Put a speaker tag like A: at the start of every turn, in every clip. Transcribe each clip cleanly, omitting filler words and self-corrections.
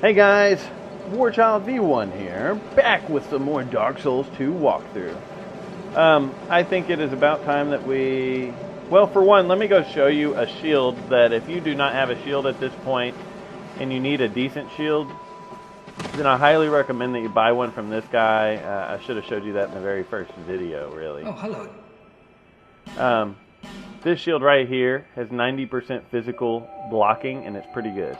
A: Hey guys, Warchild V1 here, back with some more Dark Souls 2 walkthrough. I think it is about time that we... Well, for one, let me go show you a shield that if you do not have a shield at this point, and you need a decent shield, then I highly recommend that you buy one from this guy. I should have showed you that in the very first video, really.
B: Oh, hello.
A: This shield right here has 90% physical blocking, and it's pretty good.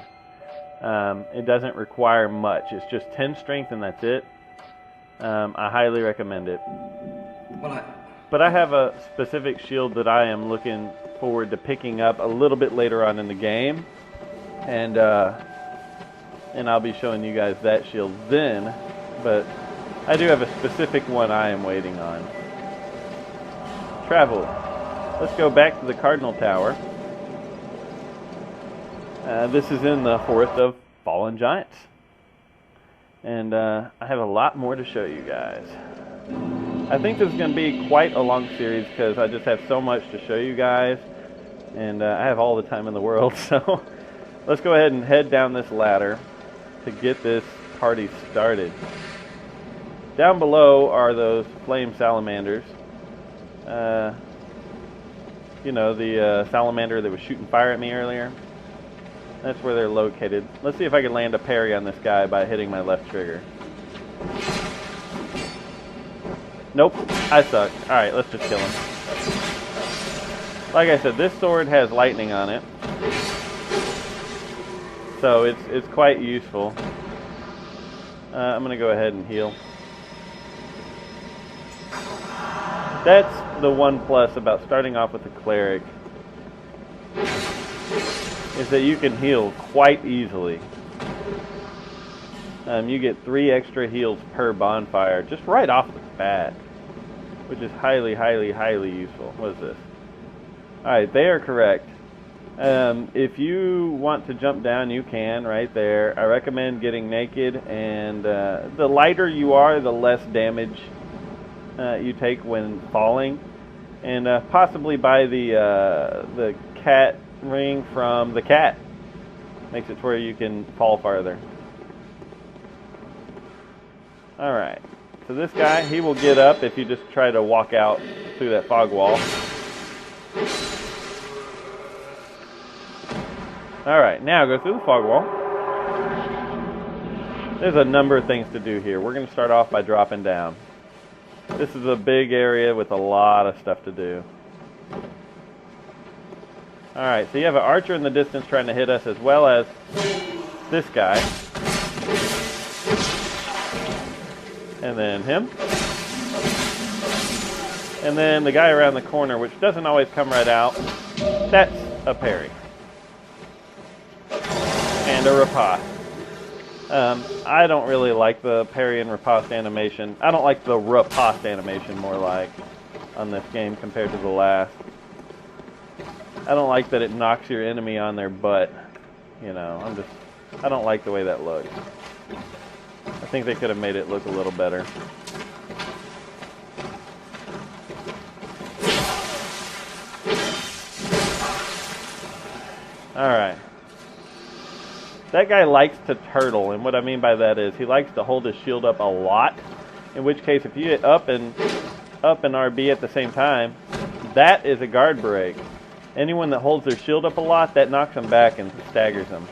A: It doesn't require much. It's just 10 strength, and that's it. I highly recommend it. But I have a specific shield that I am looking forward to picking up a little bit later on in the game. And I'll be showing you guys that shield then. But I do have a specific one I am waiting on. Travel. Let's go back to the Cardinal Tower. This is in the Forest of Fallen Giants. And I have a lot more to show you guys. I think this is going to be quite a long series because I just have so much to show you guys. And I have all the time in the world. So let's go ahead and head down this ladder to get this party started. Down below are those flame salamanders. You know, the salamander that was shooting fire at me earlier. That's where they're located. Let's see if I can land a parry on this guy by hitting my left trigger. Nope, I suck. Alright, let's just kill him. Like I said, this sword has lightning on it. So it's quite useful. I'm going to go ahead and heal. That's the one plus about starting off with a cleric, is that you can heal quite easily. You get 3 extra heals per bonfire, just right off the bat, which is highly, highly, highly useful. What is this? Alright, they are correct. If you want to jump down, you can, right there. I recommend getting naked, and the lighter you are, the less damage you take when falling. And possibly buy the cat ring from the cat. Makes it to where you can fall farther. Alright, so this guy, he will get up if you just try to walk out through that fog wall. Alright, now go through the fog wall. There's a number of things to do here. We're going to start off by dropping down. This is a big area with a lot of stuff to do. Alright, so you have an archer in the distance trying to hit us, as well as this guy. And then him. And then the guy around the corner, which doesn't always come right out. That's a parry. And a riposte. I don't really like the parry and riposte animation. I don't like the riposte animation, more like, on this game compared to the last. I don't like that it knocks your enemy on their butt. You know, I don't like the way that looks. I think they could have made it look a little better. Alright. That guy likes to turtle, and what I mean by that is he likes to hold his shield up a lot. In which case, if you hit up and RB at the same time, that is a guard break. Anyone that holds their shield up a lot, that knocks them back and staggers them.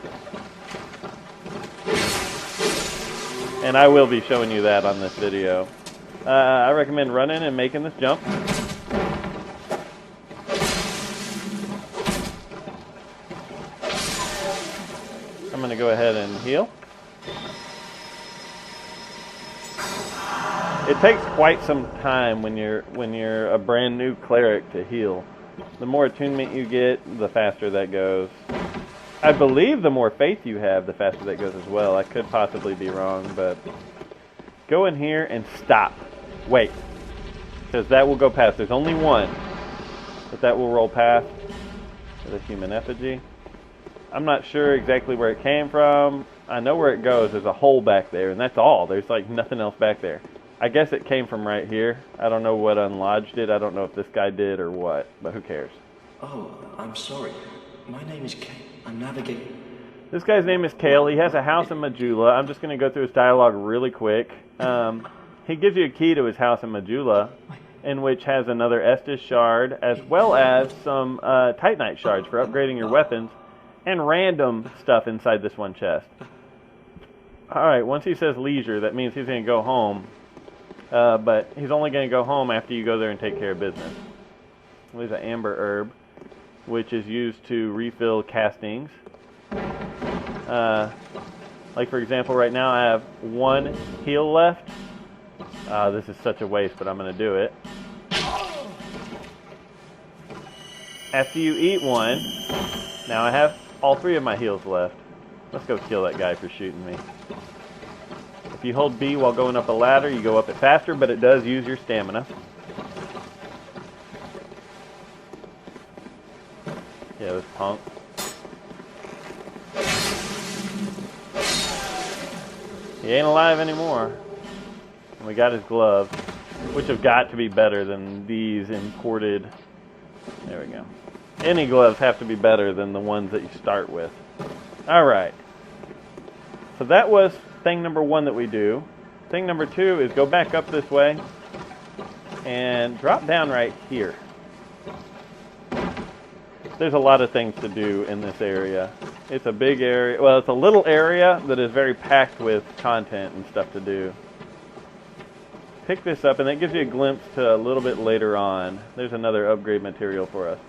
A: And I will be showing you that on this video. I recommend running and making this jump. I'm going to go ahead and heal. It takes quite some time when you're a brand new cleric to heal. The more attunement you get, the faster that goes. I believe the more faith you have, the faster that goes as well. I could possibly be wrong, but go in here and stop. Wait, because that will go past. There's only one, but that will roll past. There's a human effigy. I'm not sure exactly where it came from. I know where it goes. There's a hole back there, and that's all. There's like nothing else back there. I guess it came from right here. I don't know what unlodged it. I don't know if this guy did or what, but who cares?
B: Oh, I'm sorry. My name is Cale. I'm navigating.
A: This guy's name is Cale. He has a house in Majula. I'm just going to go through his dialogue really quick. He gives you a key to his house in Majula, in which has another Estus Shard, as well as some Titanite Shards for upgrading your weapons, and random stuff inside this one chest. Alright, once he says leisure, that means he's going to go home. But he's only going to go home after you go there and take care of business. There's an amber herb, which is used to refill castings. Like for example, right now I have 1 heal left. This is such a waste, but I'm going to do it. After you eat 1, now I have all 3 of my heals left. Let's go kill that guy for shooting me. If you hold B while going up a ladder, you go up it faster, but it does use your stamina. Yeah, this punk. He ain't alive anymore. And we got his gloves, which have got to be better than these imported. There we go. Any gloves have to be better than the ones that you start with. Alright. So that was thing number 1 that we do. Thing number 2 is go back up this way and drop down right here. There's a lot of things to do in this area. It's a big area. Well, it's a little area that is very packed with content and stuff to do. Pick this up, and that gives you a glimpse to a little bit later on. There's another upgrade material for us.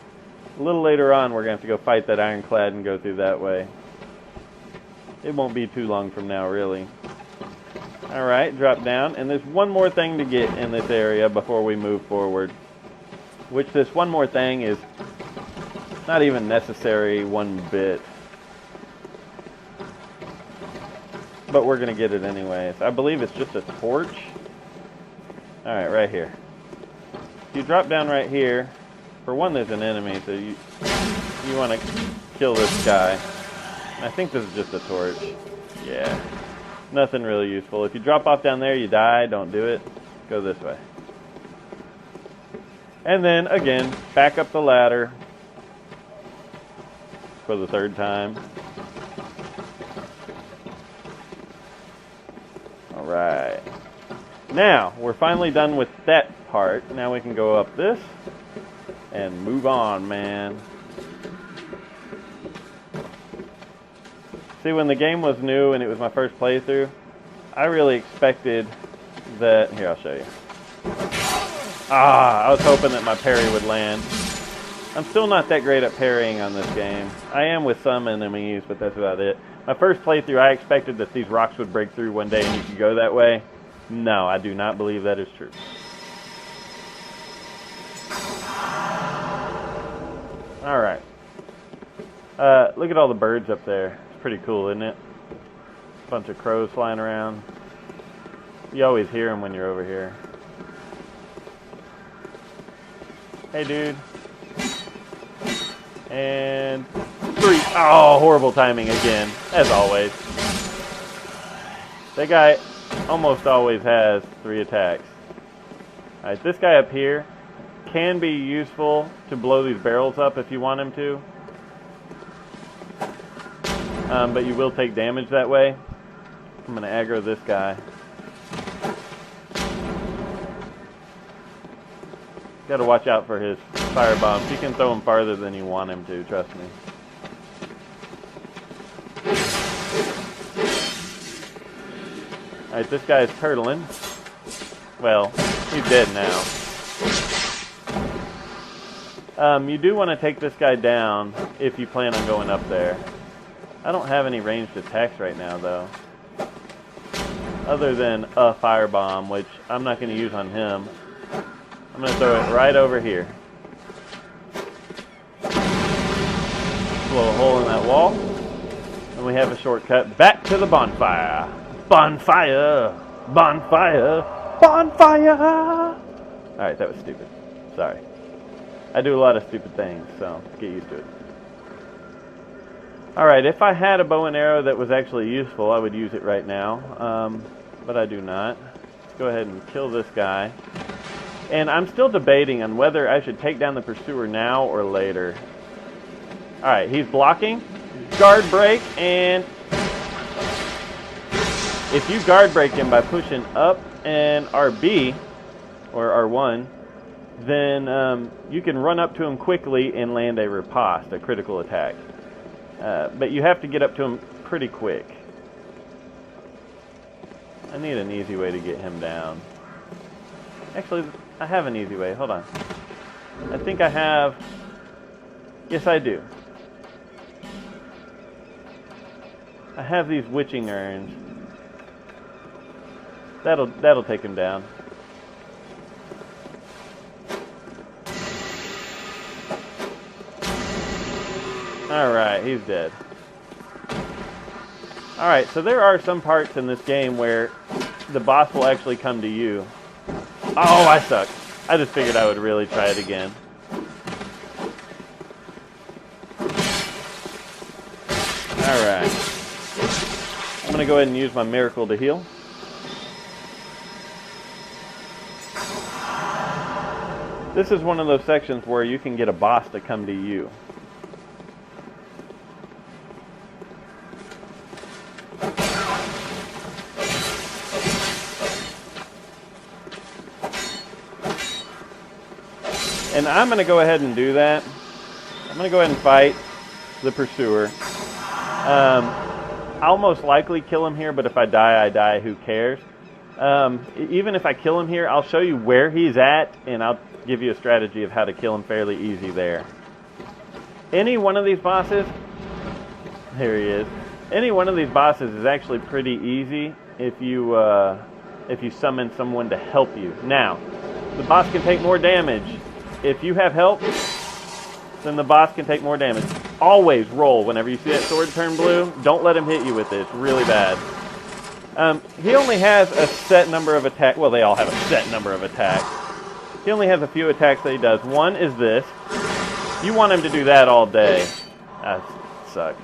A: A little later on, we're going to have to go fight that ironclad and go through that way. It won't be too long from now, really. Alright, drop down. And there's one more thing to get in this area before we move forward. Which this one more thing is not even necessary one bit. But we're going to get it anyways. I believe it's just a torch. Alright, right here. If you drop down right here, for one there's an enemy, so you want to kill this guy. I think this is just a torch. Yeah. Nothing really useful. If you drop off down there, you die. Don't do it. Go this way. And then, again, back up the ladder. For the 3rd time. Alright. Now, we're finally done with that part. Now we can go up this. And move on, man. See, when the game was new and it was my first playthrough, I really expected that... Here, I'll show you. I was hoping that my parry would land. I'm still not that great at parrying on this game. I am with some enemies, but that's about it. My first playthrough, I expected that these rocks would break through one day and you could go that way. No, I do not believe that is true. Alright. Look at all the birds up there. It's pretty cool, isn't it? Bunch of crows flying around. You always hear them when you're over here. Hey, dude. And 3. Oh, horrible timing again, as always. That guy almost always has 3 attacks. Alright, this guy up here can be useful to blow these barrels up if you want him to. But you will take damage that way. I'm going to aggro this guy. Got to watch out for his fire bombs. You can throw them farther than you want him to, trust me. Alright, this guy's turtling. Well, he's dead now. You do want to take this guy down if you plan on going up there. I don't have any ranged attacks right now, though. Other than a firebomb, which I'm not going to use on him. I'm going to throw it right over here. Blow a hole in that wall. And we have a shortcut back to the bonfire. Bonfire! Bonfire! Bonfire! Alright, that was stupid. Sorry. I do a lot of stupid things, so get used to it. Alright, if I had a bow and arrow that was actually useful, I would use it right now. But I do not. Let's go ahead and kill this guy. And I'm still debating on whether I should take down the pursuer now or later. Alright, he's blocking. guard break, and if you guard break him by pushing up and RB, or R1, then you can run up to him quickly and land a riposte, a critical attack. But you have to get up to him pretty quick. I need an easy way to get him down. Actually, I have an easy way. Hold on. I think I have... Yes, I do. I have these witching urns. That'll take him down. Alright, he's dead. Alright, so there are some parts in this game where the boss will actually come to you. Oh, I suck. I just figured I would really try it again. Alright. I'm going to go ahead and use my miracle to heal. This is one of those sections where you can get a boss to come to you. And I'm going to go ahead and do that. I'm going to go ahead and fight the pursuer. I'll most likely kill him here, but if I die, I die. Who cares? Even if I kill him here, I'll show you where he's at, and I'll give you a strategy of how to kill him fairly easy there. Any one of these bosses, there he is. Any one of these bosses is actually pretty easy if you summon someone to help you. Now, the boss can take more damage. If you have help, then the boss can take more damage. Always roll whenever you see that sword turn blue. Don't let him hit you with it. It's really bad. He only has a set number of attacks. Well, they all have a set number of attacks. He only has a few attacks that he does. One is this. You want him to do that all day. That sucks.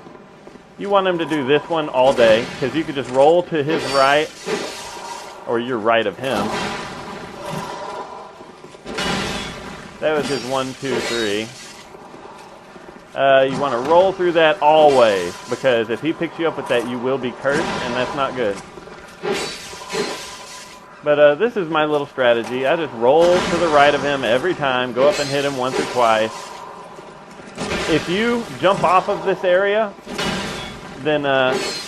A: You want him to do this one all day, because you could just roll to his right, or your right of him. That was his 1, 2, 3. You want to roll through that always, because if he picks you up with that, you will be cursed, and that's not good. But this is my little strategy. I just roll to the right of him every time, go up and hit him once or twice. If you jump off of this area, then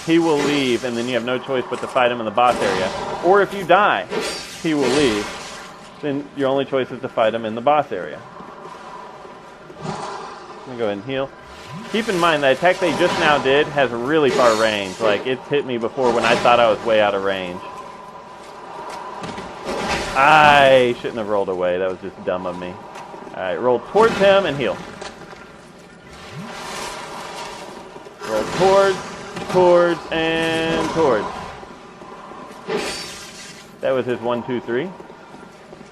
A: he will leave, and then you have no choice but to fight him in the boss area. Or if you die, he will leave. Then your only choice is to fight him in the boss area. I'm going to go ahead and heal. Keep in mind, the attack they just now did has a really far range. Like, it's hit me before when I thought I was way out of range. I shouldn't have rolled away. That was just dumb of me. Alright, roll towards him and heal. Roll towards, and towards. That was his 1, 2, 3.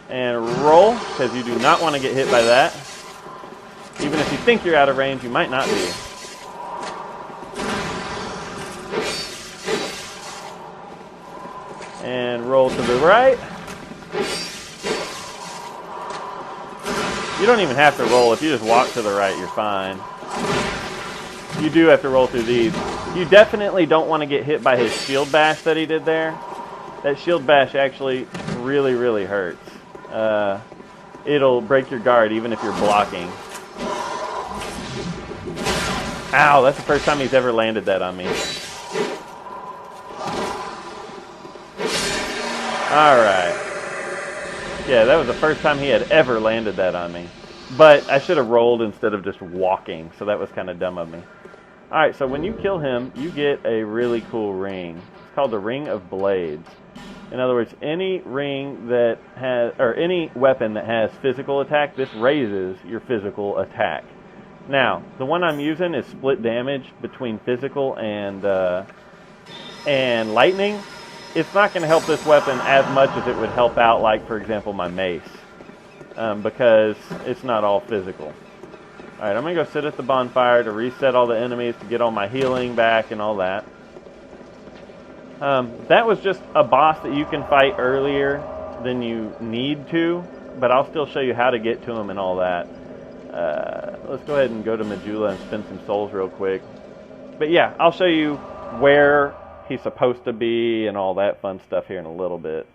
A: And roll, because you do not want to get hit by that. Even if you think you're out of range, you might not be. And roll to the right. You don't even have to roll. If you just walk to the right, you're fine. You do have to roll through these. You definitely don't want to get hit by his shield bash that he did there. That shield bash actually really, really hurts. It'll break your guard even if you're blocking. Ow, that's the first time he's ever landed that on me. Alright. Yeah, that was the first time he had ever landed that on me. But I should have rolled instead of just walking, so that was kind of dumb of me. Alright, so when you kill him, you get a really cool ring. It's called the Ring of Blades. In other words, any ring that has, or any weapon that has physical attack, this raises your physical attack. Now, the one I'm using is split damage between physical and lightning. It's not going to help this weapon as much as it would help out, like, for example, my mace. Because it's not all physical. Alright, I'm going to go sit at the bonfire to reset all the enemies, to get all my healing back and all that. That was just a boss that you can fight earlier than you need to, but I'll still show you how to get to him and all that. Let's go ahead and go to Majula and spend some souls real quick. But yeah, I'll show you where he's supposed to be and all that fun stuff here in a little bit.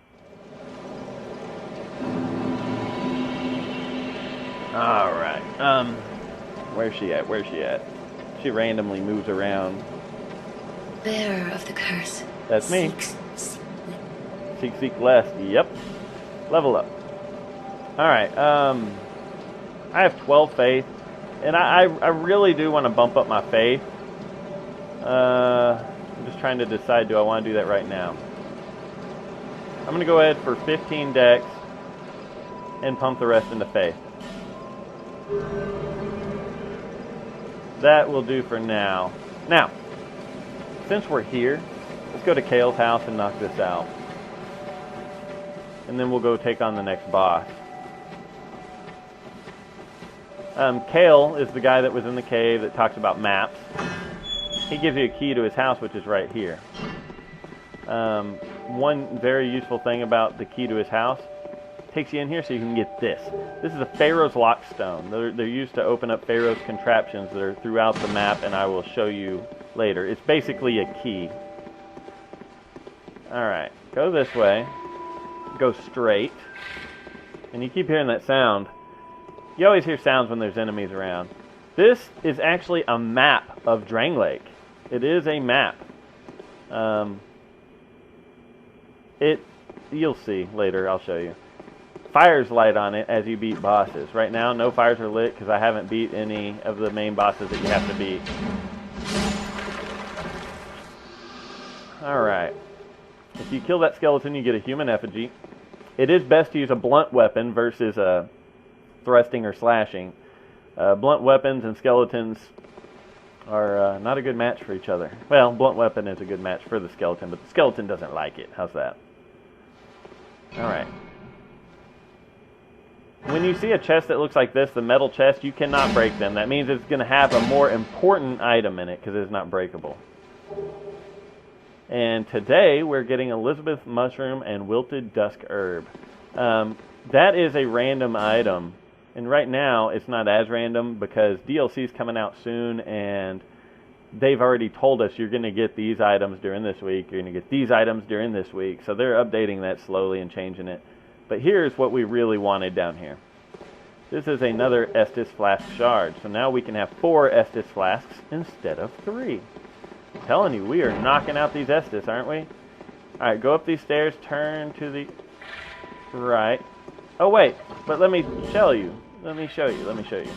A: Alright, where's she at? Where's she at? She randomly moves around.
B: Bearer of the curse.
A: That's me. Seek less. Yep. Level up. Alright, I have 12 faith, and I really do want to bump up my faith. I'm just trying to decide, do I want to do that right now? I'm going to go ahead for 15 dex and pump the rest into faith. That will do for now. Now, since we're here, let's go to Cale's house and knock this out. And then we'll go take on the next boss. Cale is the guy that was in the cave that talks about maps. He gives you a key to his house, which is right here. One very useful thing about the key to his house, takes you in here so you can get this. This is a Pharros Lockstone. They're used to open up Pharros contraptions that are throughout the map, and I will show you later. It's basically a key. Alright, go this way. Go straight. And you keep hearing that sound. You always hear sounds when there's enemies around. This is actually a map of Drang Lake. It is a map. You'll see later, I'll show you. Fires light on it as you beat bosses. Right now, no fires are lit because I haven't beat any of the main bosses that you have to beat. Alright. If you kill that skeleton, you get a human effigy. It is best to use a blunt weapon versus a thrusting or slashing. Blunt weapons and skeletons are not a good match for each other. Well, blunt weapon is a good match for the skeleton, but the skeleton doesn't like it. How's that? Alright. When you see a chest that looks like this, the metal chest, you cannot break them. That means it's going to have a more important item in it because it's not breakable. And today we're getting Elizabeth Mushroom and Wilted Dusk Herb. That is a random item. And right now it's not as random because DLC is coming out soon and they've already told us you're going to get these items during this week. You're going to get these items during this week. So they're updating that slowly and changing it. But here's what we really wanted down here. This is another Estus Flask Shard. So now we can have 4 Estus Flasks instead of 3. I'm telling you, we are knocking out these Estus, aren't we? Alright, go up these stairs, turn to the right. Oh wait, but let me show you. Let me show you.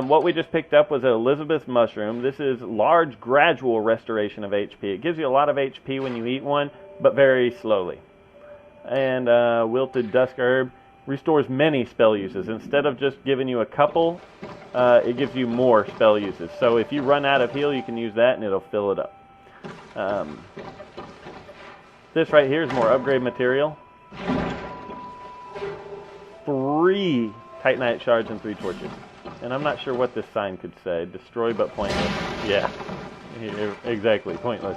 A: What we just picked up was an Elizabeth Mushroom. This is large gradual restoration of HP. It gives you a lot of HP when you eat one, but very slowly. And Wilted Dusk Herb restores many spell uses. Instead of just giving you a couple, it gives you more spell uses. So if you run out of heal, you can use that and it'll fill it up. This right here is more upgrade material. 3 Titanite Shards and 3 torches. And I'm not sure what this sign could say. Destroy but pointless. Yeah, exactly, pointless.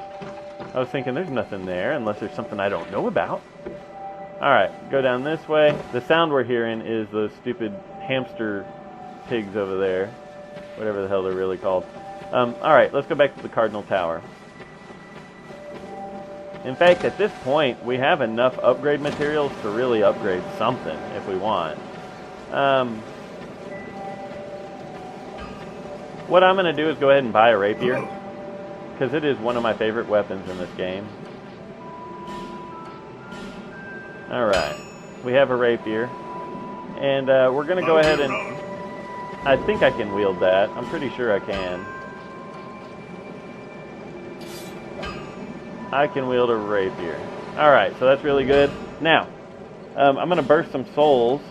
A: I was thinking there's nothing there unless there's something I don't know about. Alright, go down this way. The sound we're hearing is those stupid hamster pigs over there. Whatever the hell they're really called. Alright, let's go back to the Cardinal Tower. In fact, at this point, we have enough upgrade materials to really upgrade something if we want. What I'm going to do is go ahead and buy a rapier, because it is one of my favorite weapons in this game. Alright, we have a rapier, and we're going to go ahead and... I think I can wield that. I'm pretty sure I can. I can wield a rapier. Alright, so that's really good. Now, I'm going to burst some souls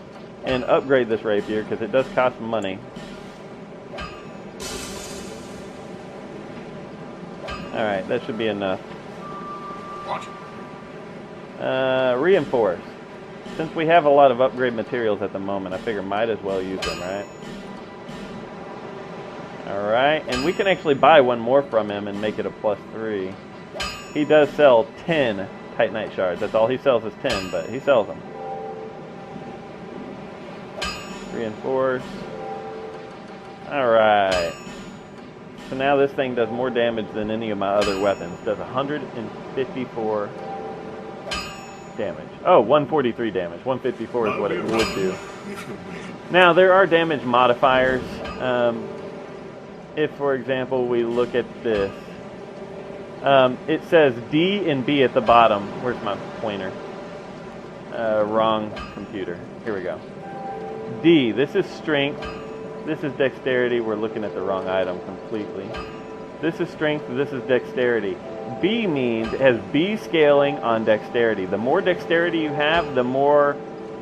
A: and upgrade this rapier, because it does cost money. Alright, that should be enough. Reinforce. Since we have a lot of upgrade materials at the moment, I figure might as well use them, right? Alright, and we can actually buy one more from him and make it a +3. He does sell 10 Titanite Shards. That's all he sells is 10, but he sells them. Reinforce. Alright. So now this thing does more damage than any of my other weapons. It does 154 damage. Oh, 143 damage. 154 is what it would do. Now, there are damage modifiers. If, for example, we look at this, it says D and B at the bottom. Where's my pointer? Wrong computer. Here we go. D, this is strength. This is dexterity. We're looking at the wrong item completely. This is strength. This is dexterity. B means it has B scaling on dexterity. The more dexterity you have, the more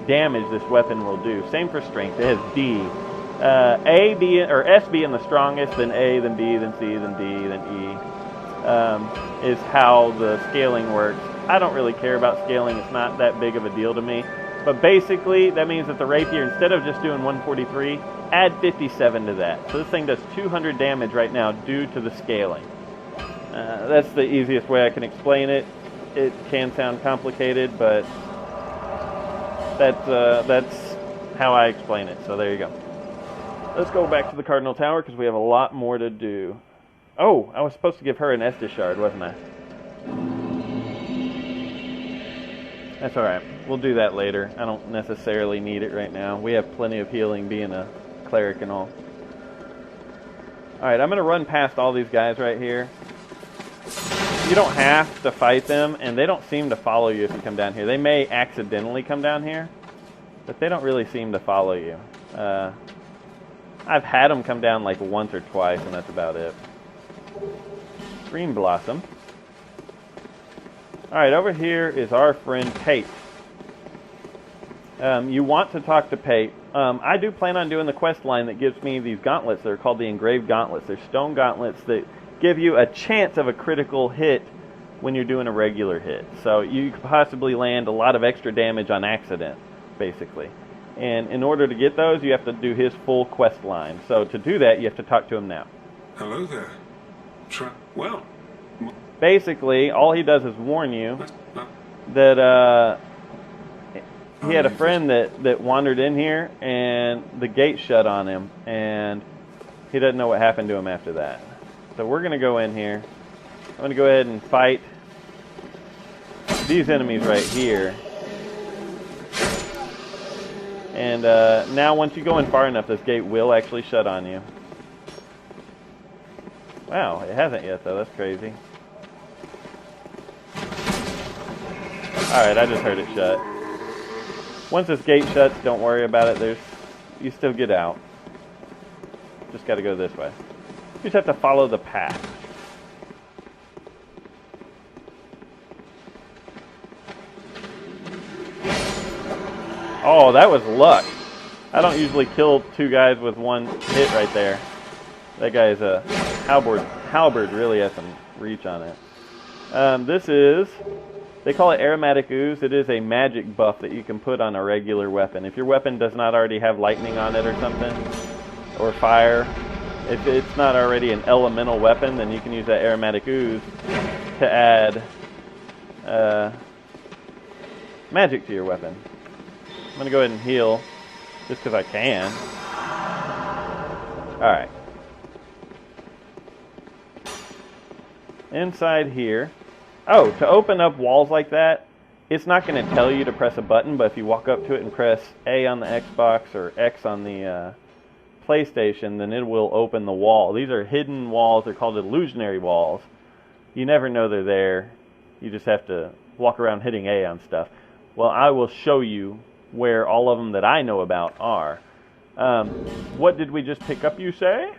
A: damage this weapon will do. Same for strength. It has D. A, B, or S being the strongest, then A, then B, then C, then D, then E, is how the scaling works. I don't really care about scaling. It's not that big of a deal to me. But basically, that means that the rapier, instead of just doing 143, add 57 to that. So this thing does 200 damage right now due to the scaling. That's the easiest way I can explain it. It can sound complicated, but that's how I explain it. So there you go. Let's go back to the Cardinal Tower because we have a lot more to do. Oh, I was supposed to give her an Estus Shard, wasn't I? That's alright. We'll do that later. I don't necessarily need it right now. We have plenty of healing being a cleric and all. Alright, I'm going to run past all these guys right here. You don't have to fight them, and they don't seem to follow you if you come down here. They may accidentally come down here, but they don't really seem to follow you. I've had them come down like once or twice, and that's about it. Green Blossom. Alright, over here is our friend Pate. You want to talk to Pate. I do plan on doing the quest line that gives me these gauntlets. They're called the Engraved Gauntlets. They're stone gauntlets that give you a chance of a critical hit when you're doing a regular hit. So you could possibly land a lot of extra damage on accident, basically. And in order to get those, you have to do his full quest line. So to do that, you have to talk to him now.
C: Hello there. Well.
A: Basically, all he does is warn you that he had a friend that wandered in here, and the gate shut on him, and he doesn't know what happened to him after that. So we're going to go in here. I'm going to go ahead and fight these enemies right here. And now once you go in far enough, this gate will actually shut on you. Wow, it hasn't yet though. That's crazy. Alright, I just heard it shut. Once this gate shuts, don't worry about it. You still get out. Just got to go this way. You just have to follow the path. Oh, that was luck. I don't usually kill two guys with one hit right there. That guy's a Halberd really has some reach on it. This is, they call it Aromatic Ooze. It is a magic buff that you can put on a regular weapon. If your weapon does not already have lightning on it or something, or fire, if it's not already an elemental weapon, then you can use that Aromatic Ooze to add magic to your weapon. I'm going to go ahead and heal, just because I can. Alright. Inside here. Oh, to open up walls like that, it's not going to tell you to press a button, but if you walk up to it and press A on the Xbox or X on the PlayStation, then it will open the wall. These are hidden walls. They're called illusionary walls. You never know they're there. You just have to walk around hitting A on stuff. Well, I will show you where all of them that I know about are. What did we just pick up, you say?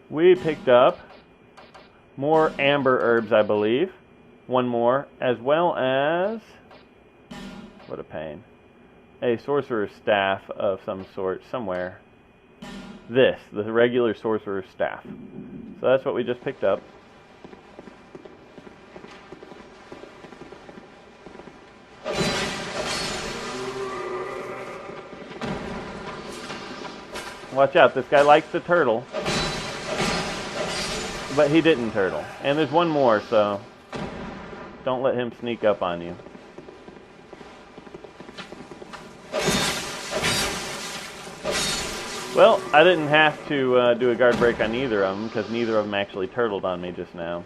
A: We picked up more amber herbs, I believe. One more, as well as, what a pain, a Sorcerer Staff of some sort somewhere. The regular Sorcerer Staff. So that's what we just picked up. Watch out, this guy likes to turtle. But he didn't turtle. And there's one more, so don't let him sneak up on you. Well, I didn't have to do a guard break on either of them, because neither of them actually turtled on me just now.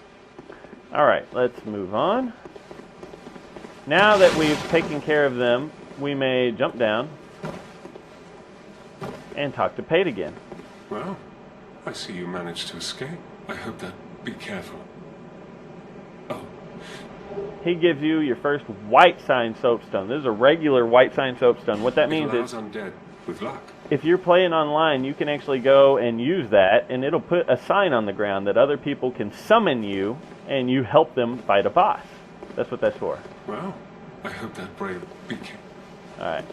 A: Alright, let's move on. Now that we've taken care of them, we may jump down and talk to Pate again.
C: Well, I see you managed to escape. I hope that... Be careful. Oh.
A: He gives you your first white sign soapstone. This is a regular white sign soapstone. What that means is...
C: undead with luck.
A: If you're playing online, you can actually go and use that, and it'll put a sign on the ground that other people can summon you, and you help them fight a boss. That's what that's for.
C: Well, I hope that brave beacon.
A: Alright.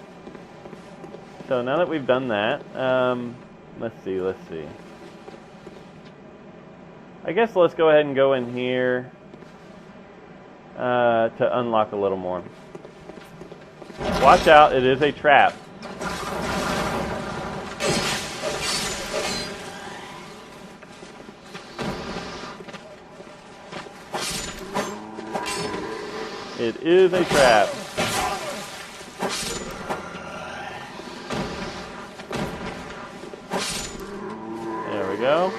A: So now that we've done that, let's see. I guess let's go ahead and go in here to unlock a little more. Watch out, it is a trap. It is a trap. There we go.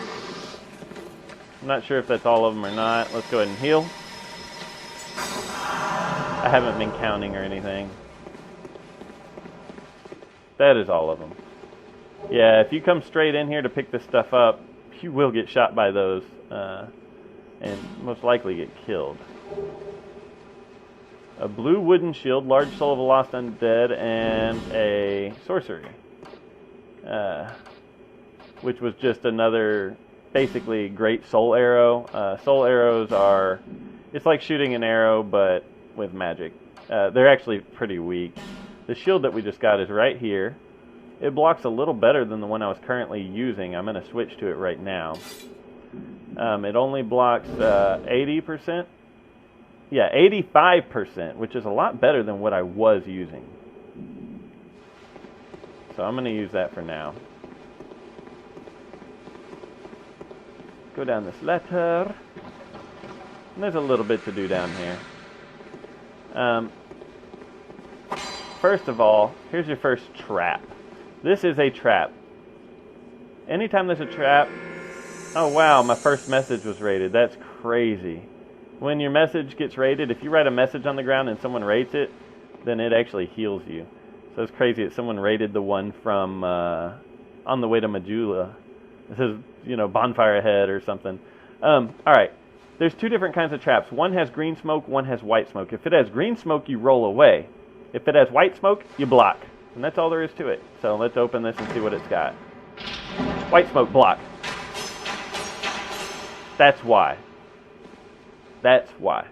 A: I'm not sure if that's all of them or not. Let's go ahead and heal. I haven't been counting or anything. That is all of them. Yeah, if you come straight in here to pick this stuff up, you will get shot by those, and most likely get killed. A blue wooden shield, large soul of a lost undead, and a sorcery. Which was just another, basically, great soul arrow. Soul arrows are, it's like shooting an arrow, but with magic. They're actually pretty weak. The shield that we just got is right here. It blocks a little better than the one I was currently using. I'm going to switch to it right now. It only blocks 80%. Yeah, 85%, which is a lot better than what I was using. So I'm going to use that for now. Go down this ladder. And there's a little bit to do down here. First of all, here's your first trap. This is a trap. Anytime there's a trap... Oh wow, my first message was rated. That's crazy. When your message gets rated, if you write a message on the ground and someone rates it, then it actually heals you. So it's crazy that someone rated the one from On the Way to Majula. It says, you know, bonfire ahead or something. Alright, there's two different kinds of traps. One has green smoke, one has white smoke. If it has green smoke, you roll away. If it has white smoke, you block. And that's all there is to it. So let's open this and see what it's got. White smoke, block. That's why. That's why.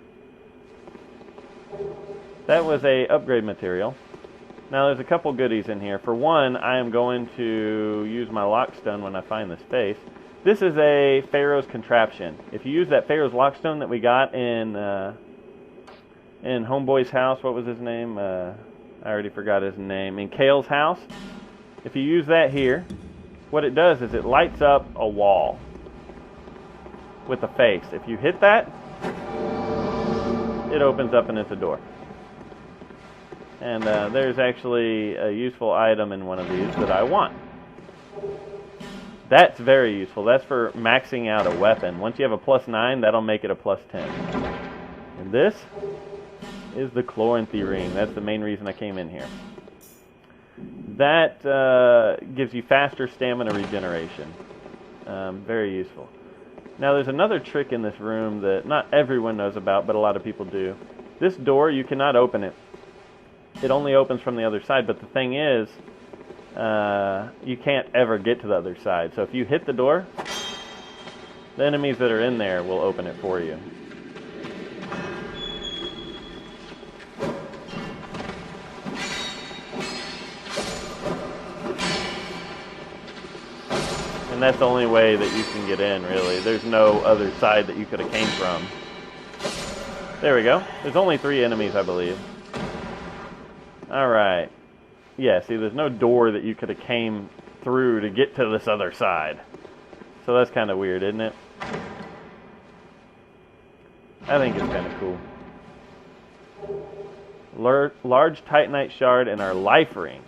A: That was a upgrade material. Now there's a couple goodies in here. For one, I am going to use my Lockstone when I find the space. This is a Pharros contraption. If you use that Pharros Lockstone that we got in Homeboy's house, what was his name? I already forgot his name. In Cale's house. If you use that here, what it does is it lights up a wall with a face. If you hit that, it opens up and it's a door. And there's actually a useful item in one of these that I want. That's very useful. That's for maxing out a weapon. Once you have a +9, that'll make it a +10. And this is the Cloranthy Ring. That's the main reason I came in here. That gives you faster stamina regeneration. Very useful. Now there's another trick in this room that not everyone knows about, but a lot of people do. This door, you cannot open it. It only opens from the other side, but the thing is, you can't ever get to the other side. So if you hit the door, the enemies that are in there will open it for you. And that's the only way that you can get in, really. There's no other side that you could have came from. There we go. There's only 3 enemies, I believe. Alright. Yeah, see, there's no door that you could have came through to get to this other side. So that's kind of weird, isn't it? I think it's kind of cool. Large Titanite Shard and our life ring.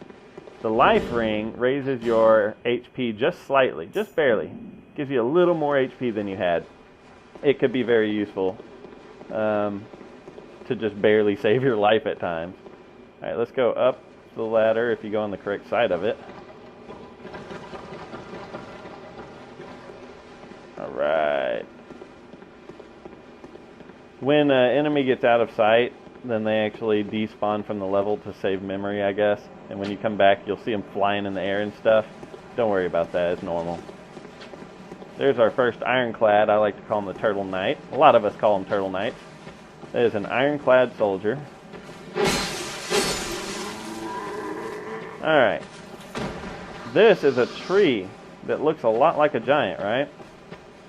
A: The life ring raises your HP just slightly, just barely. Gives you a little more HP than you had. It could be very useful to just barely save your life at times. Alright, let's go up the ladder if you go on the correct side of it. Alright. When an enemy gets out of sight, then they actually despawn from the level to save memory, I guess. And when you come back, you'll see them flying in the air and stuff. Don't worry about that, it's normal. There's our first ironclad. I like to call him the Turtle Knight. A lot of us call him Turtle Knights. That is an ironclad soldier. Alright. This is a tree that looks a lot like a giant, right?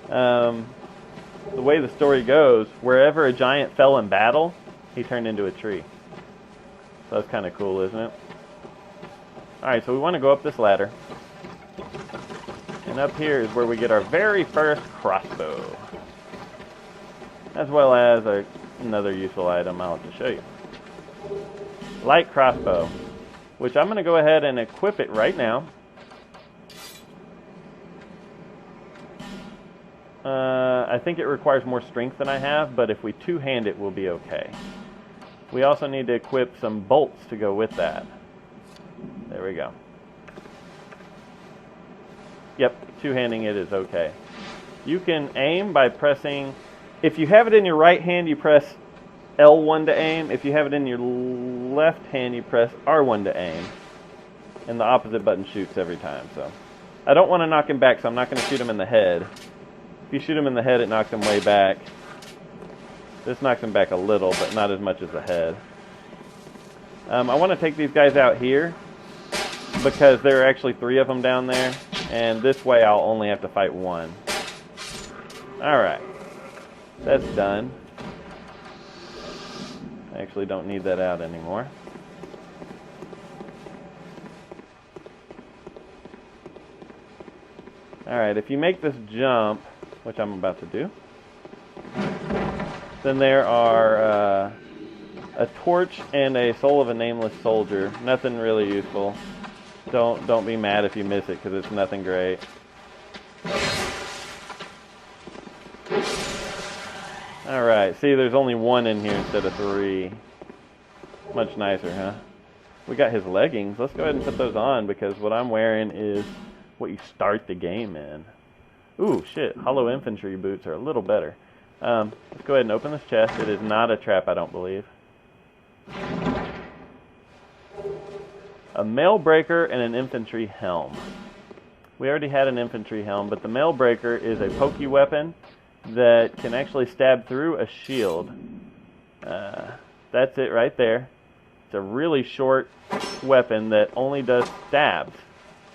A: The way the story goes, wherever a giant fell in battle, he turned into a tree. So that's kind of cool, isn't it? Alright, so we want to go up this ladder. And up here is where we get our very first crossbow. As well as another useful item I'll have to show you. Light crossbow, which I'm going to go ahead and equip it right now. I think it requires more strength than I have, but if we two-hand it, we'll be okay. We also need to equip some bolts to go with that. There we go. Yep, two-handing it is okay. You can aim by pressing... If you have it in your right hand, you press L1 to aim. If you have it in your left hand, you press R1 to aim. And the opposite button shoots every time, so... I don't want to knock him back, so I'm not going to shoot him in the head. If you shoot him in the head, it knocks him way back. This knocks him back a little, but not as much as the head. I want to take these guys out here, because there are actually 3 of them down there, and this way I'll only have to fight 1. Alright. That's done. I actually don't need that out anymore. Alright, if you make this jump, which I'm about to do, then there are a torch and a soul of a nameless soldier. Nothing really useful. Don't be mad if you miss it, because it's nothing great. Alright, see, there's only 1 in here instead of 3. Much nicer, huh? We got his leggings. Let's go ahead and put those on, because what I'm wearing is what you start the game in. Ooh, shit. Hollow infantry boots are a little better. Let's go ahead and open this chest. It is not a trap, I don't believe. A mail breaker and an infantry helm. We already had an infantry helm, but the mail breaker is a pokey weapon that can actually stab through a shield. That's it right there. It's a really short weapon that only does stabs.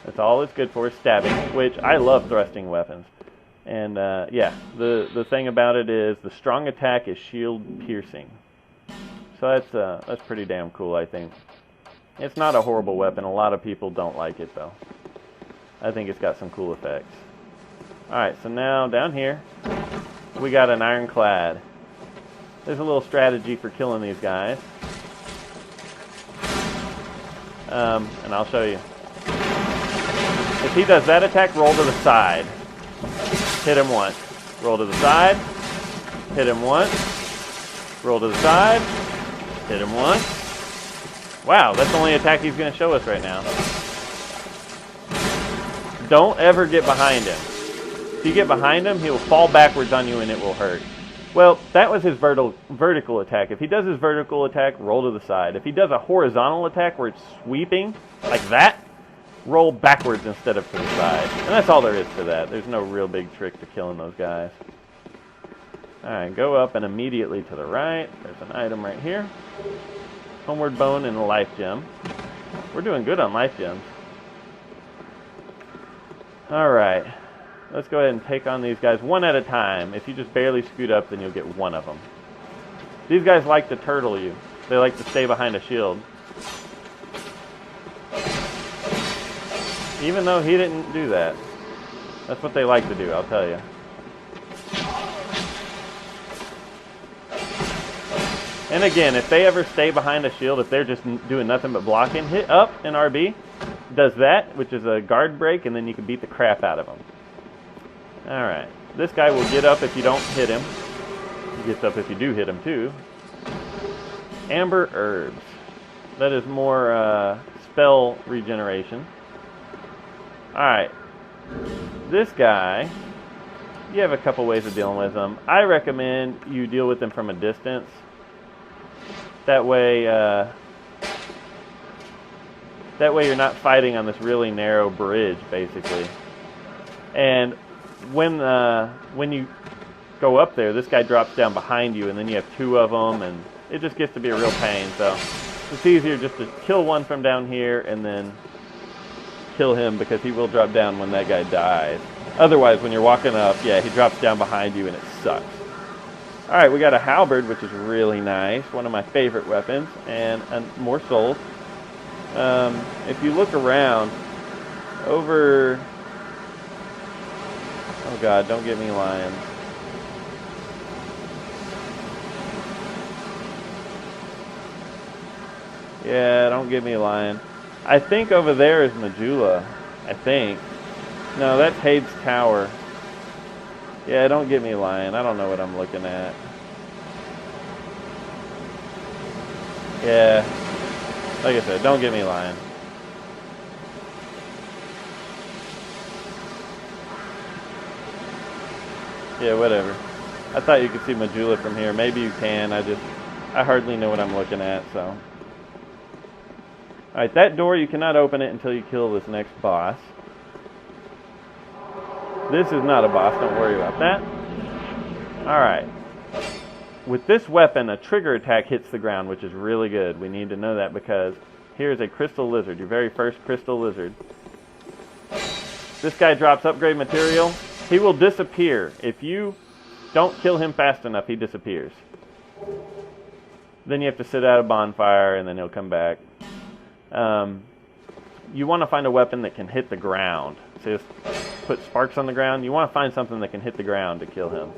A: That's all it's good for, is stabbing, which I love thrusting weapons. And yeah, the thing about it is the strong attack is shield piercing. So that's pretty damn cool, I think. It's not a horrible weapon. A lot of people don't like it, though. I think it's got some cool effects. Alright, so now down here, we got an ironclad. There's a little strategy for killing these guys. And I'll show you. If he does that attack, roll to the side. Hit him once. Roll to the side. Hit him once. Roll to the side. Hit him once. Wow, that's the only attack he's going to show us right now. Don't ever get behind him. If you get behind him, he will fall backwards on you and it will hurt. Well, that was his vertical attack. If he does his vertical attack, roll to the side. If he does a horizontal attack where it's sweeping, like that, roll backwards instead of to the side. And that's all there is to that. There's no real big trick to killing those guys. Alright, go up and immediately to the right. There's an item right here. Homeward Bone and a life gem. We're doing good on life gems. Alright. Let's go ahead and take on these guys one at a time. If you just barely scoot up, then you'll get one of them. These guys like to turtle you. They like to stay behind a shield. Even though he didn't do that. That's what they like to do, I'll tell you. And again, if they ever stay behind a shield, if they're just doing nothing but blocking, hit up in RB. does that, which is a guard break, and then you can beat the crap out of him. Alright. This guy will get up if you don't hit him. He gets up if you do hit him, too. Amber Herbs. That is more spell regeneration. Alright. This guy, you have a couple ways of dealing with him. I recommend you deal with him from a distance. That way you're not fighting on this really narrow bridge, basically. And when you go up there, this guy drops down behind you, and then you have two of them, and it just gets to be a real pain. So it's easier just to kill one from down here and then kill him, because he will drop down when that guy dies. Otherwise, when you're walking up, yeah, he drops down behind you, and it sucks. Alright, we got a Halberd, which is really nice. One of my favorite weapons, and more souls. If you look around, over... Oh god, don't get me lying. Yeah, don't get me lying. I think over there is Majula. I think. No, that's Hade's Tower. Yeah, don't get me lying. I don't know what I'm looking at. Yeah. Like I said, don't get me lying. Yeah, whatever. I thought you could see Majula from here. Maybe you can. I hardly know what I'm looking at, so. Alright, that door, you cannot open it until you kill this next boss. This is not a boss, don't worry about that. Alright. With this weapon, a trigger attack hits the ground, which is really good. We need to know that because here's a crystal lizard, your very first crystal lizard. This guy drops upgrade material. He will disappear. If you don't kill him fast enough, he disappears. Then you have to sit out a bonfire, and then he'll come back. You want to find a weapon that can hit the ground. So just put sparks on the ground. You want to find something that can hit the ground to kill him.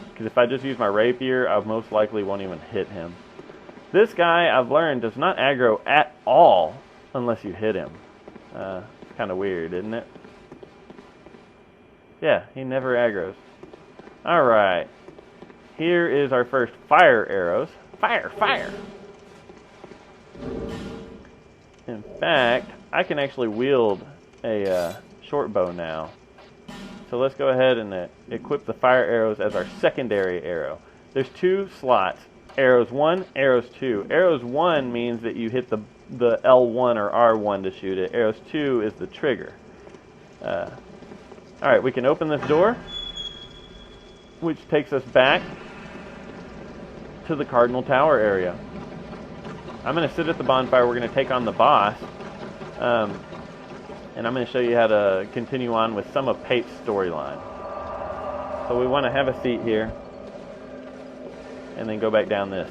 A: Because if I just use my rapier, I most likely won't even hit him. This guy, I've learned, does not aggro at all unless you hit him. It's kind of weird, isn't it? Yeah, he never aggroes. Alright. Here is our first fire arrows. Fire, fire! In fact, I can actually wield a short bow now. So let's go ahead and equip the fire arrows as our secondary arrow. There's two slots. Arrows 1, arrows 2. Arrows 1 means that you hit the L1 or R1 to shoot it. Arrows 2 is the trigger. Alright, we can open this door, which takes us back to the Cardinal Tower area. I'm going to sit at the bonfire. We're going to take on the boss. And I'm going to show you how to continue on with some of Pate's storyline. So we want to have a seat here, and then go back down this.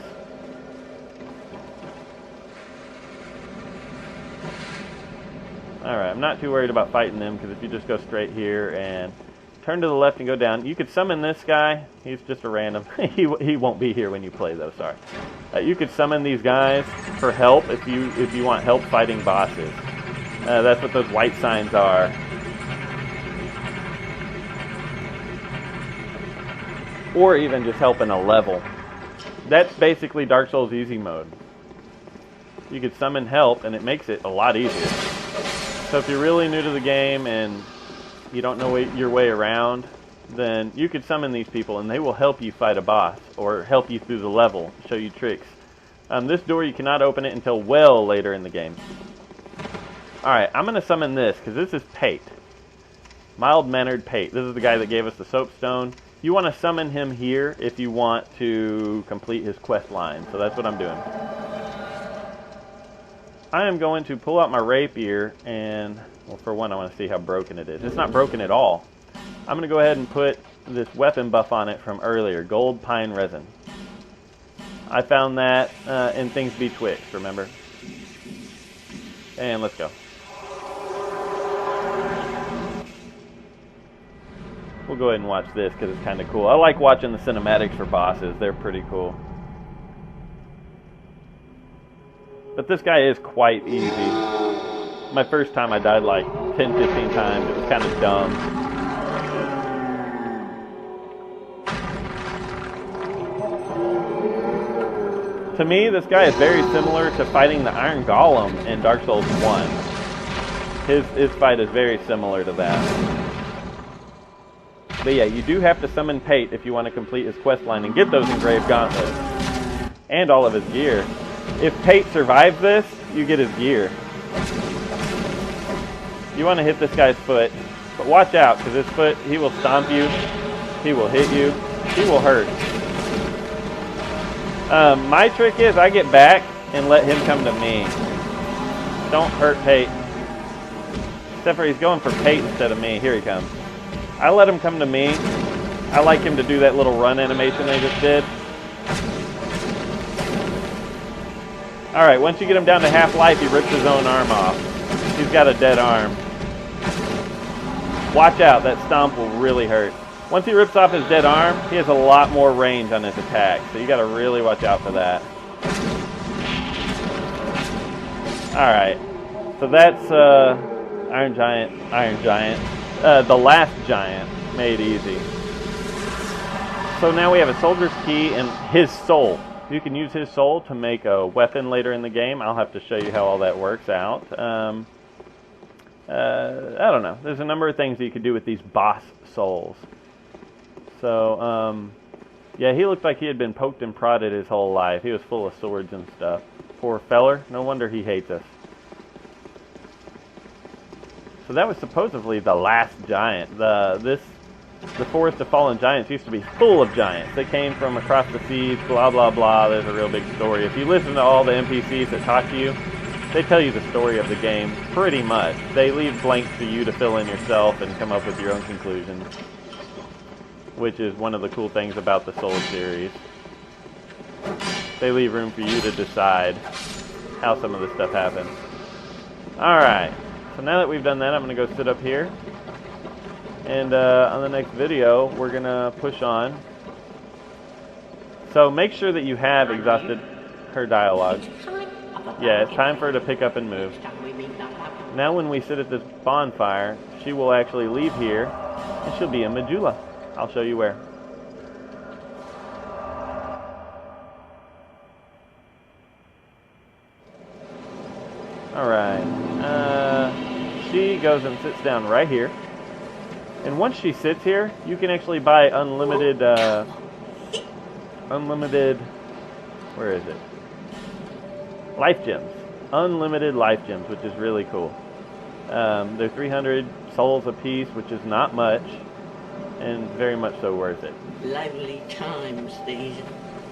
A: Alright, I'm not too worried about fighting them, because if you just go straight here and turn to the left and go down, you could summon this guy. He's just a random. he won't be here when you play, though, sorry. You could summon these guys for help if you want help fighting bosses. That's what those white signs are. Or even just help in a level. That's basically Dark Souls easy mode. You could summon help, and it makes it a lot easier. So if you're really new to the game and you don't know your way around, then you could summon these people, and they will help you fight a boss, or help you through the level, show you tricks. This door, you cannot open it until well later in the game. Alright, I'm going to summon this, because this is Pate. Mild Mannered Pate. This is the guy that gave us the Soapstone. You want to summon him here if you want to complete his quest line. So that's what I'm doing. I am going to pull out my rapier and, well, for one, I want to see how broken it is. It's not broken at all. I'm going to go ahead and put this weapon buff on it from earlier, Gold Pine Resin. I found that in Things Betwixt, remember? And let's go. We'll go ahead and watch this because it's kind of cool. I like watching the cinematics for bosses. They're pretty cool. But this guy is quite easy. My first time I died like 10, 15 times. It was kind of dumb. To me, this guy is very similar to fighting the Iron Golem in Dark Souls 1. His fight is very similar to that. But yeah, you do have to summon Pate if you want to complete his questline and get those engraved gauntlets. And all of his gear. If Pate survives this, you get his gear. You want to hit this guy's foot, but watch out, because his foot, he will stomp you, he will hit you, he will hurt. My trick is I get back and let him come to me. Don't hurt Pate. Except for he's going for Pate instead of me. Here he comes. I let him come to me. I like him to do that little run animation they just did. Alright, once you get him down to half life, he rips his own arm off. He's got a dead arm. Watch out, that stomp will really hurt. Once he rips off his dead arm, he has a lot more range on his attack, so you gotta really watch out for that. Alright, so that's Iron Giant, the last giant made easy. So now we have a soldier's key and his soul. You can use his soul to make a weapon later in the game. I'll have to show you how all that works out. I don't know. There's a number of things that you can do with these boss souls. So, yeah, he looked like he had been poked and prodded his whole life. He was full of swords and stuff. Poor feller. No wonder he hates us. So that was supposedly the last giant. The Forest of Fallen Giants used to be full of giants. They came from across the seas, blah, blah, blah. There's a real big story. If you listen to all the NPCs that talk to you, they tell you the story of the game pretty much. They leave blanks for you to fill in yourself and come up with your own conclusions, which is one of the cool things about the Souls series. They leave room for you to decide how some of this stuff happened. Alright, so now that we've done that, I'm going to go sit up here. And on the next video, we're going to push on. So make sure that you have exhausted her dialogue. Yeah, it's time for her to pick up and move. Now when we sit at this bonfire, she will actually leave here, and she'll be in Majula. I'll show you where. Alright. She goes and sits down right here. And once she sits here, you can actually buy unlimited, where is it? Life gems. Unlimited life gems, which is really cool. They're 300 souls apiece, which is not much, and very much so worth it.
D: Lively times these.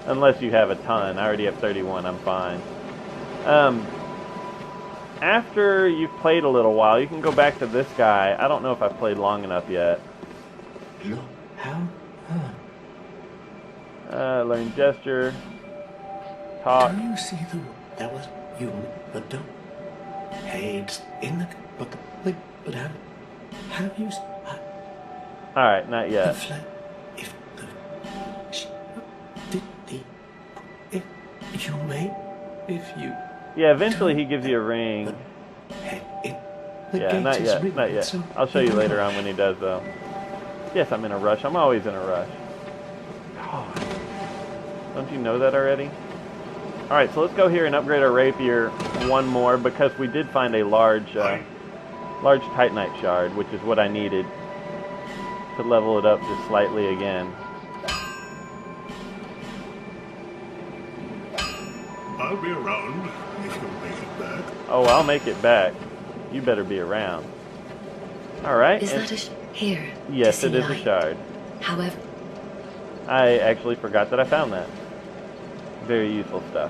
A: Unless you have a ton. I already have 31, I'm fine. After you've played a little while, you can go back to this guy. I don't know if I've played long enough yet.
D: Look, how?
A: Learn gesture. Talk.
D: Can you see that was you, but don't. Hey, it's in the, but have you?
A: Alright, not yet.
D: If you.
A: Yeah, eventually he gives you a ring. Yeah, not yet, not yet. I'll show you later on when he does, though. Yes, I'm in a rush. I'm always in a rush. God. Don't you know that already? Alright, so let's go here and upgrade our rapier one more, because we did find a large Titanite Shard, which is what I needed to level it up just slightly again.
C: I'll be around if you'll make it back.
A: Oh, I'll make it back. You better be around. Alright.
B: Is that here?
A: Yes, it is a shard.
B: However,
A: I actually forgot that I found that. Very useful stuff.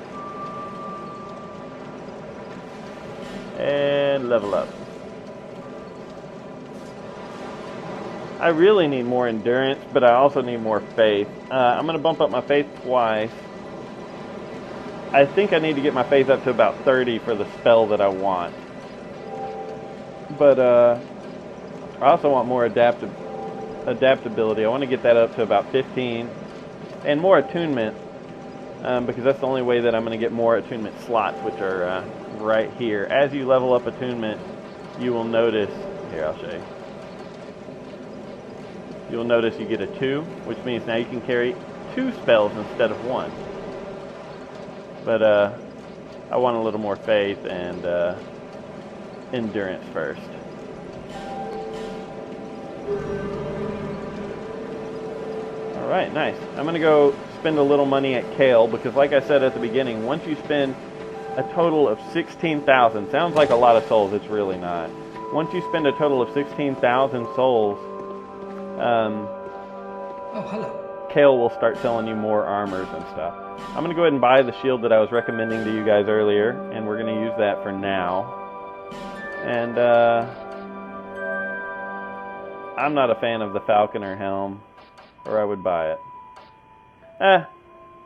A: And level up. I really need more endurance, but I also need more faith. I'm going to bump up my faith twice. I think I need to get my faith up to about 30 for the spell that I want. But I also want more adaptability. I want to get that up to about 15. And more attunement, because that's the only way that I'm going to get more attunement slots, which are right here. As you level up attunement, you will notice, here I'll show you. You'll notice you get a 2, which means now you can carry 2 spells instead of 1. But I want a little more faith and endurance first. Alright, nice. I'm going to go spend a little money at Cale, because like I said at the beginning, once you spend a total of 16,000, sounds like a lot of souls, it's really not. Once you spend a total of 16,000 souls,
D: Oh, hello.
A: Cale will start selling you more armors and stuff. I'm going to go ahead and buy the shield that I was recommending to you guys earlier, and we're going to use that for now. And I'm not a fan of the Falconer helm, or I would buy it. I'm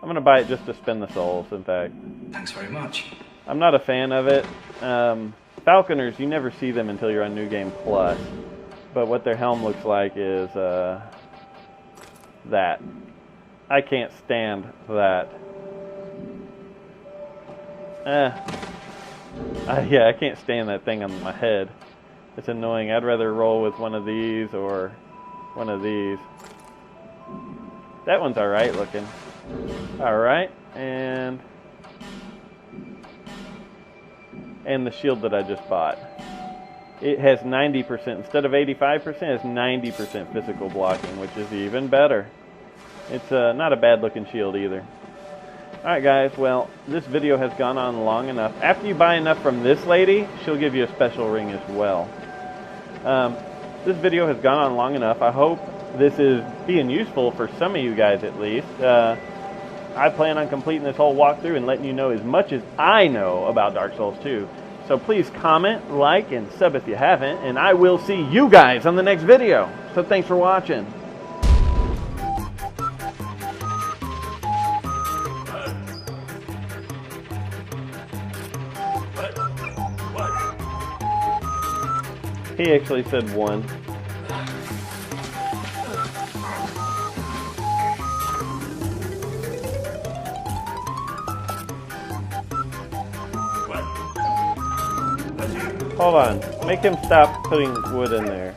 A: going to buy it just to spend the souls, in fact.
D: Thanks very much.
A: I'm not a fan of it. Falconers, you never see them until you're on New Game Plus. But what their helm looks like is that. I can't stand that. Yeah, I can't stand that thing on my head. It's annoying. I'd rather roll with one of these or one of these. That one's alright looking. Alright, and the shield that I just bought. It has 90%, instead of 85%, it has 90% physical blocking, which is even better. It's not a bad looking shield either. Alright guys, well, this video has gone on long enough. After you buy enough from this lady, she'll give you a special ring as well. This video has gone on long enough. I hope this is being useful for some of you guys at least. I plan on completing this whole walkthrough and letting you know as much as I know about Dark Souls 2. So please comment, like, and sub if you haven't, and I will see you guys on the next video. So thanks for watching. He actually said 1. Hold on. Make him stop putting wood in there.